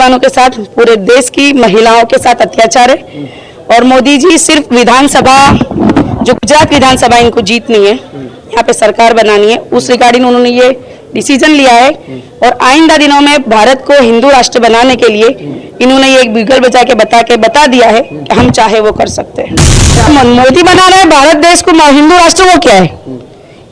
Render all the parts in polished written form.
मुसलमानों के साथ, पूरे देश की महिलाओं के साथ अत्याचार है। और मोदी जी सिर्फ विधानसभा, जो गुजरात विधानसभा इनको जीतनी है, यहाँ पे सरकार बनानी है, उस रिगार्डिंग उन्होंने ये डिसीजन लिया है। और आइंदा दिनों में भारत को हिंदू राष्ट्र बनाने के लिए इन्होंने ये एक बिगल बजा के बता दिया है कि हम चाहे वो कर सकते हैं। मोदी बना रहे भारत देश को हिंदू राष्ट्र, वो क्या है?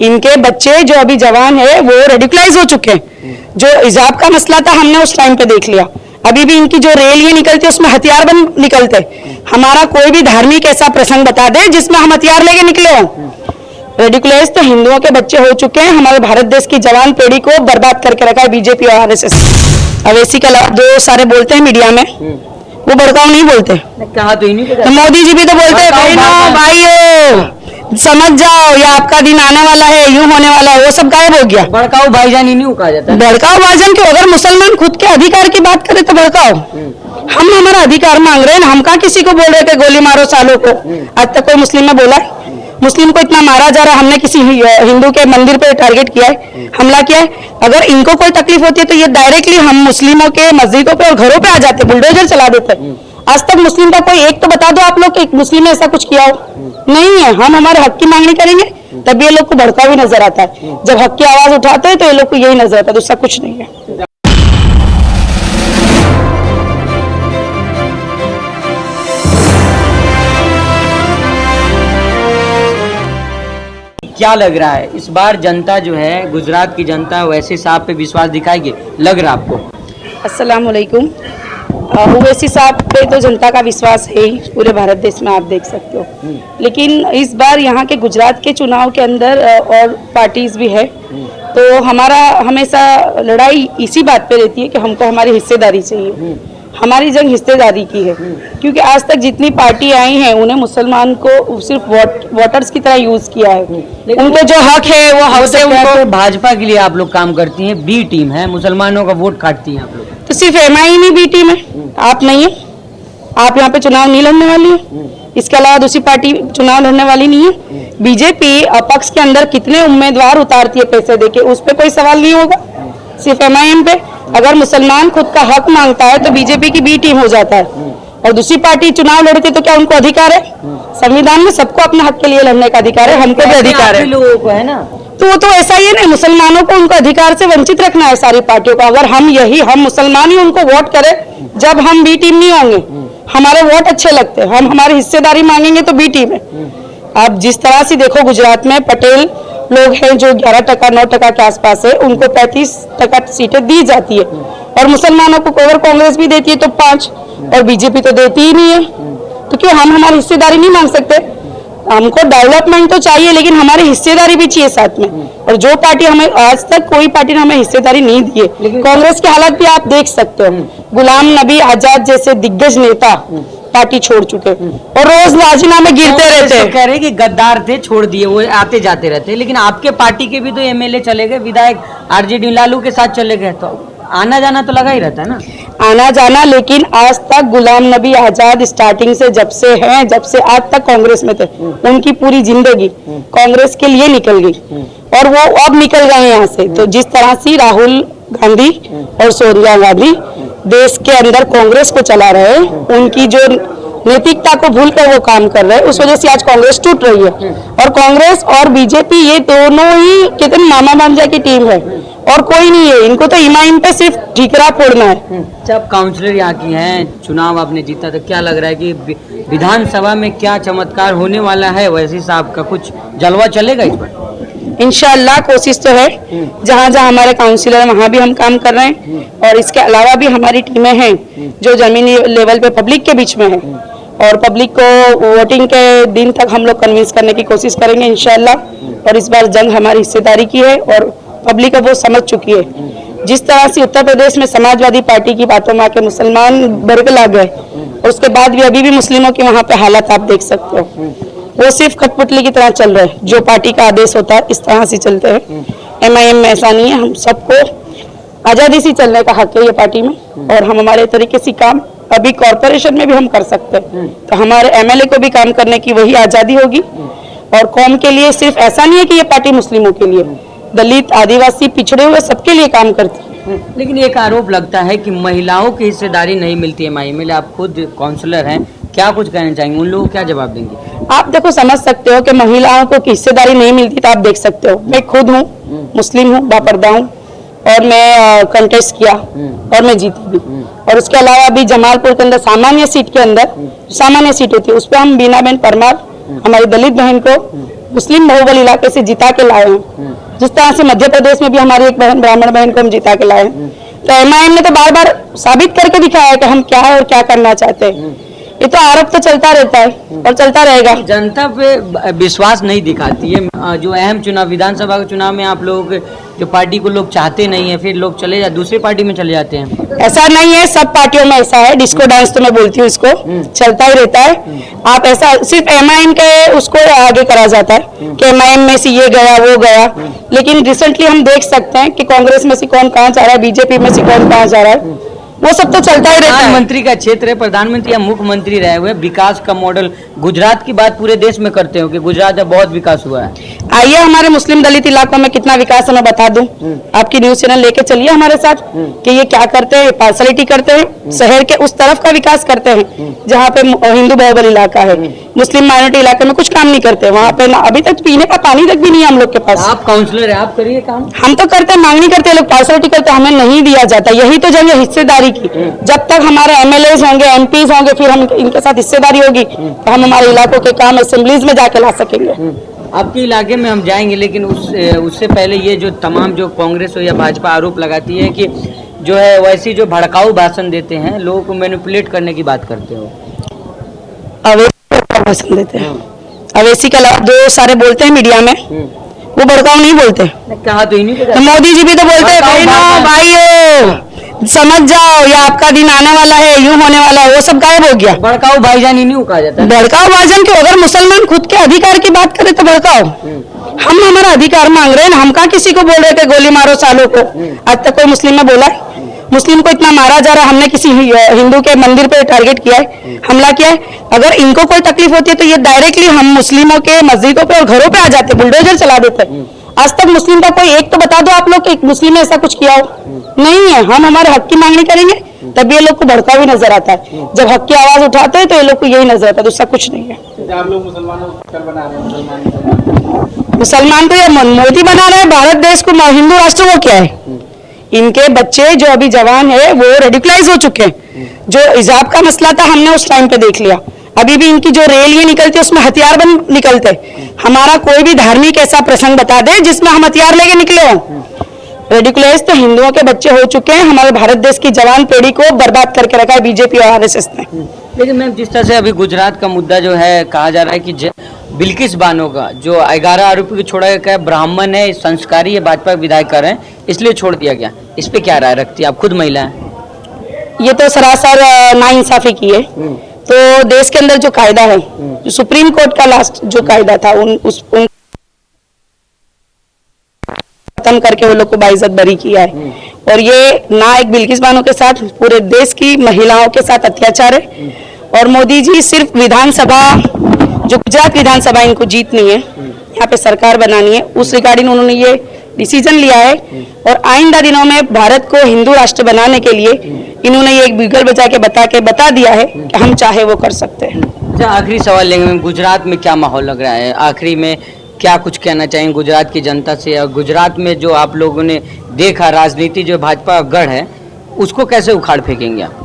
इनके बच्चे जो अभी जवान है वो रेडिकलाइज हो चुके हैं। जो हिजाब का मसला था हमने उस टाइम पे देख लिया, अभी भी इनकी जो रैलियां निकलती है उसमें हथियार बंद निकलते। हमारा कोई भी धार्मिक ऐसा प्रसंग बता दे जिसमें हम हथियार लेके निकले हों। रेडिकुलस तो हिंदुओं के बच्चे हो चुके हैं। हमारे भारत देश की जवान पीढ़ी को बर्बाद करके रखा है बीजेपी और आरएसएस। अवैसी के अलावा दो सारे बोलते हैं मीडिया में, वो भड़काऊ नहीं बोलते। कहा तो ही नहीं, तो मोदी जी भी तो बोलते हैं बहनों भाइयों समझ जाओ ये आपका दिन आने वाला है, यूं होने वाला है, वो सब गायब हो गया। भड़काऊ भाईजान ही नहीं कहा जाता। भड़काऊ भाईजान क्यों? अगर मुसलमान खुद के अधिकार की बात करें तो भड़काओ। हम हमारा अधिकार मांग रहे हैं, हम कहाँ किसी को बोल रहे थे गोली मारो सालों को। आज तक कोई मुस्लिम में बोला है? मुस्लिम को इतना मारा जा रहा है, हमने किसी हिंदू के मंदिर पे टारगेट किया है, हमला किया है? अगर इनको कोई तकलीफ होती है तो ये डायरेक्टली हम मुस्लिमों के मस्जिदों पे और घरों पे आ जाते, बुलडोजर चला देते। आज तक मुस्लिम का कोई एक तो बता दो आप लोग कि एक मुस्लिम ने ऐसा कुछ किया हो? नहीं है। हम हमारे हक की मांगनी करेंगे तब ये लोग को भड़काऊ भी नजर आता है। जब हक की आवाज उठाते हैं तो ये लोग को यही नजर आता है, दूसरा कुछ नहीं है। क्या लग रहा है इस बार जनता जो है, गुजरात की जनता वैसे साहब पे विश्वास दिखाएगी, लग रहा आपको? अस्सलाम वालेकुम। ओवैसी साहब पे तो जनता का विश्वास है ही, पूरे भारत देश में आप देख सकते हो। लेकिन इस बार यहाँ के गुजरात के चुनाव के अंदर और पार्टीज भी है, तो हमारा हमेशा लड़ाई इसी बात पे रहती है कि हमको हमारी हिस्सेदारी चाहिए। हमारी जंग हिस्सेदारी की है, क्योंकि आज तक जितनी पार्टी आई हैं उन्हें मुसलमान को सिर्फ वोटर्स की तरह यूज किया है। उनके जो हक है वो हक से उनको। भाजपा के लिए आप लोग काम करती हैं, बी टीम है, मुसलमानों का वोट काटती हैं आप लोग। तो सिर्फ एमआई नहीं बी टीम है, आप नहीं है। आप यहाँ पे चुनाव नहीं लड़ने वाली है, इसके अलावा दूसरी पार्टी चुनाव लड़ने वाली नहीं है। बीजेपी अपक्ष के अंदर कितने उम्मीदवार उतारती है पैसे देके, उस पर कोई सवाल नहीं होगा, सिर्फ एमआईएम पे। अगर मुसलमान खुद का हक मांगता है तो बीजेपी की बी टीम हो जाता है, और दूसरी पार्टी चुनाव लड़ती तो क्या उनको अधिकार है? संविधान में सबको अपने हक के लिए लड़ने का अधिकार है, हमको भी अधिकार है। लोगों को है ना, तो वो तो ऐसा ही है ना, मुसलमानों को उनको अधिकार से वंचित रखना है सारी पार्टियों को। अगर हम मुसलमान ही उनको वोट करें जब हम बी टीम नहीं होंगे, हमारे वोट अच्छे लगते हैं, हम हमारी हिस्सेदारी मांगेंगे तो बी टीम है। आप जिस तरह से देखो गुजरात में पटेल लोग हैं जो 11% 9% के आसपास है, उनको 35% सीटें दी जाती है, और मुसलमानों को अगर कांग्रेस भी देती है तो 5, और बीजेपी तो देती ही नहीं है। तो क्यों हम हमारी हिस्सेदारी नहीं मांग सकते? हमको डेवलपमेंट तो चाहिए लेकिन हमारी हिस्सेदारी भी चाहिए साथ में। और जो पार्टी हमें, आज तक कोई पार्टी ने हमें हिस्सेदारी नहीं दी है। कांग्रेस की हालत भी आप देख सकते हो, गुलाम नबी आजाद जैसे दिग्गज नेता पार्टी छोड़ चुके और रोज राजीनामे गिरते रहते हैं। कह रहे कि गद्दार थे, छोड़ दिए, वो आते जाते रहते। लेकिन आपके पार्टी के भी तो एमएलए चले गए, विधायक आरजेडी लालू के साथ चले गए, तो आना जाना तो लगा ही रहता है ना, आना जाना। लेकिन आज तक गुलाम नबी आजाद स्टार्टिंग से जब से आज तक कांग्रेस में थे, उनकी पूरी जिंदगी कांग्रेस के लिए निकल गई, और वो अब निकल गए यहाँ से। तो जिस तरह से राहुल गांधी और सोनिया गांधी देश के अंदर कांग्रेस को चला रहे हैं, उनकी जो नैतिकता को भूल कर वो काम कर रहे हैं, उस वजह से आज कांग्रेस टूट रही है। और कांग्रेस और बीजेपी ये दोनों ही कितने मामा भांजा की टीम है, और कोई नहीं है। इनको तो इमाम पे सिर्फ ठीकरा फोड़ना है। जब काउंसलर यहाँ की हैं, चुनाव आपने जीता, तो क्या लग रहा है कि विधानसभा में क्या चमत्कार होने वाला है? वैसे साहब का कुछ जलवा चलेगा इस बार? इंशाअल्लाह कोशिश तो है, जहाँ जहाँ हमारे काउंसिलर हैं वहाँ भी हम काम कर रहे हैं, और इसके अलावा भी हमारी टीमें हैं जो जमीनी लेवल पे पब्लिक के बीच में है, और पब्लिक को वोटिंग के दिन तक हम लोग कन्विंस करने की कोशिश करेंगे इंशाअल्लाह। और इस बार जंग हमारी हिस्सेदारी की है और पब्लिक अब वो समझ चुकी है। जिस तरह से उत्तर प्रदेश में समाजवादी पार्टी की बातों में आके मुसलमान बरगला गए, और उसके बाद भी अभी भी मुस्लिमों की वहाँ पे हालत आप देख सकते हो, वो सिर्फ कठपुतली की तरह चल रहे हैं। जो पार्टी का आदेश होता है इस तरह से चलते हैं। एमआईएम में ऐसा नहीं है, हम सबको आज़ादी से चलने का हक है ये पार्टी में, और हम हमारे तरीके से काम अभी कॉर्पोरेशन में भी हम कर सकते हैं। तो हमारे एमएलए को भी काम करने की वही आज़ादी होगी, और कौम के लिए सिर्फ ऐसा नहीं है कि ये पार्टी मुस्लिमों के लिए, दलित, आदिवासी, पिछड़े हुए सबके लिए काम करती है। लेकिन एक आरोप लगता है कि महिलाओं की हिस्सेदारी नहीं मिलती है MIM। आप खुद काउंसलर हैं, क्या कुछ कहना चाहेंगे? उन लोगों को क्या जवाब देंगे? आप देखो, समझ सकते हो कि महिलाओं को हिस्सेदारी नहीं मिलती, तो आप देख सकते हो। मैं खुद हूँ, मुस्लिम हूँ, बापर्दा हूँ, और मैं कंटेस्ट किया और मैं जीती भी। और उसके अलावा भी जमालपुर के अंदर सामान्य सीट के अंदर, सामान्य सीट होती है, उस पर हम बीनाबेन परमार हमारी दलित बहन को मुस्लिम बहुबल इलाके से जिता के लाए हैं। जिस तरह से मध्य प्रदेश में भी हमारी एक बहन, ब्राह्मण बहन को हम जिता के लाए हैं। तो MIM ने तो बार बार साबित करके दिखाया है कि हम क्या है और क्या करना चाहते हैं। ये तो आरोप तो चलता रहता है और चलता रहेगा। जनता पे विश्वास नहीं दिखाती है। जो अहम चुनाव, विधानसभा के चुनाव में आप लोग जो पार्टी को लोग चाहते नहीं है, फिर लोग चले जा दूसरी पार्टी में चले जाते हैं। ऐसा नहीं है, सब पार्टियों में ऐसा है। डिस्को डांस तो मैं बोलती हूँ इसको, चलता ही रहता है। आप ऐसा सिर्फ MIM के उसको आगे करा जाता है कि MIM में से ये गया वो गया, लेकिन रिसेंटली हम देख सकते हैं कि कांग्रेस में से कौन कहाँ जा रहा है, बीजेपी में से कौन कहाँ जा रहा है, वो सब तो चलता ही रहता है। प्रधानमंत्री का क्षेत्र है, प्रधानमंत्री या मुख्यमंत्री रहे हुए, विकास का मॉडल गुजरात की बात पूरे देश में करते हो कि गुजरात में बहुत विकास हुआ है। आइए हमारे मुस्लिम दलित इलाकों में कितना विकास है मैं बता दूं। आपकी न्यूज चैनल लेके चलिए हमारे साथ कि ये क्या करते हैं, पार्सलिटी करते हैं, शहर के उस तरफ का विकास करते हैं जहाँ पे हिंदू बहुबल इलाका है, मुस्लिम माइनॉरिटी इलाके में कुछ काम नहीं करते। वहाँ पे ना अभी तक पीने का पानी तक भी नहीं है हम लोग के पास। आप काउंसलर है, आप करिए काम। हम तो करते हैं, मांग नहीं करते, लोग पार्सलिटी करते, हमें नहीं दिया जाता। यही तो जंग है हिस्सेदारी की। जब तक हमारे MLAs होंगे, MPs होंगे, फिर हम इनके साथ हिस्सेदारी होगी तो हम हमारे इलाकों के काम असेंबलीज में जाके ला सकेंगे। आपके इलाके में हम जाएंगे, लेकिन उससे पहले ये जो तमाम जो कांग्रेस हो या भाजपा आरोप लगाती है कि जो है वैसी जो भड़काऊ भाषण देते हैं, लोगों को मैनिपुलेट करने की बात करते हो। अवैसी का भाषण देते हैं, अवैसी के अलावा जो सारे बोलते हैं मीडिया में, वो भड़काऊ नहीं बोलते। कहा तो ही नहीं तो मोदी जी भी तो बोलते हैं, बहनों भाइयों समझ जाओ ये आपका दिन आने वाला है, यूं होने वाला है, वो सब गायब हो गया। भड़काऊ भाईजान ही नहीं कहा जाता। भड़काऊ भाईजान क्यों? अगर मुसलमान खुद के अधिकार की बात करे तो भड़काओ। हम हमारा अधिकार मांग रहे हैं, हम कहाँ किसी को बोल रहे थे गोली मारो सालों को। आज तक कोई मुस्लिम में बोला है? मुस्लिम को इतना मारा जा रहा है, हमने किसी हिंदू के मंदिर पे टारगेट किया है, हमला किया है? अगर इनको कोई तकलीफ होती है तो ये डायरेक्टली हम मुस्लिमों के मस्जिदों पे और घरों पे आ जाते, बुलडोजर चला देते। आज तक मुस्लिम का कोई एक तो बता दो आप लोग कि एक मुस्लिम ने ऐसा कुछ किया हो? नहीं है। हम हमारे हक की मांगनी करेंगे तब ये लोग को भड़काऊ भी नजर आता है। जब हक की आवाज उठाते हैं तो ये लोग को यही नजर आता है, दूसरा कुछ नहीं है। आप लोग मुसलमानों को कल बना रहे हैं, मुसलमान को या मोदी बना रहे हैं, भारत देश को हिंदू राष्ट्र को क्या है? इनके बच्चे जो अभी जवान है वो रेडिकलाइज हो चुके हैं। जो हिजाब का मसला था हमने उस टाइम पे देख लिया। अभी भी इनकी जो रैलियां निकलती है उसमें हथियार बंद निकलते। हमारा कोई भी धार्मिक ऐसा प्रसंग बता दे जिसमें हम हथियार लेके निकले हों। रेडिकुलस तो हिंदुओं के बच्चे हो चुके हैं। हमारे भारत देश की जवान पीढ़ी को बर्बाद करके रखा है बीजेपी और RSS ने। लेकिन मैम, जिस तरह से अभी गुजरात का मुद्दा जो है, कहा जा रहा है कि बिल्किस बानो का जो 11 आरोपी को छोड़ा गया, ब्राह्मण है, संस्कारी है, भाजपा विधायक है, इसलिए छोड़ दिया गया। इस पे क्या राय रखती है? आप खुद महिला हैं। ये तो सरासर नाइंसाफी की है। तो देश के अंदर जो कायदा है, जो सुप्रीम कोर्ट का लास्ट जो कायदा था, उन खत्म करके वो लोग को बाइज्जत बरी किया है। और ये ना एक बिल्किस बानो के साथ पूरे देश की महिलाओं के साथ अत्याचार है। और मोदी जी सिर्फ विधानसभा, जो गुजरात विधानसभा इनको जीतनी है, यहाँ पे सरकार बनानी है, उस रिगार्डिंग उन्होंने ये डिसीजन लिया है। और आइंदा दिनों में भारत को हिंदू राष्ट्र बनाने के लिए इन्होंने ये एक बिगल बजा के बता दिया है कि हम चाहे वो कर सकते हैं। अच्छा, आखिरी सवाल लेंगे। गुजरात में क्या माहौल लग रहा है? आखिरी में क्या कुछ कहना चाहेंगे गुजरात की जनता से? और गुजरात में जो आप लोगों ने देखा राजनीति जो भाजपा गढ़ है, उसको कैसे उखाड़ फेंकेंगे आप?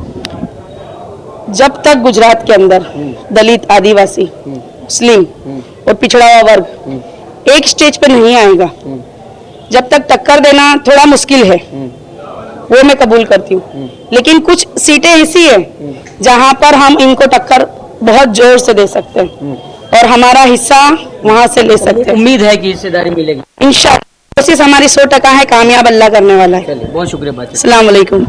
जब तक गुजरात के अंदर दलित, आदिवासी, मुस्लिम और पिछड़ा हुआ वर्ग एक स्टेज पे नहीं आएगा, जब तक टक्कर देना थोड़ा मुश्किल है, वो मैं कबूल करती हूँ। लेकिन कुछ सीटें ऐसी है जहां पर हम इनको टक्कर बहुत जोर से दे सकते हैं और हमारा हिस्सा वहां से ले सकते हैं। उम्मीद है कि हिस्सेदारी मिलेगी इंशाअल्लाह। कोशिश हमारी 100% है, कामयाब अल्लाह करने वाला है। चलिए, बहुत शुक्रिया। अस्सलाम वालेकुम।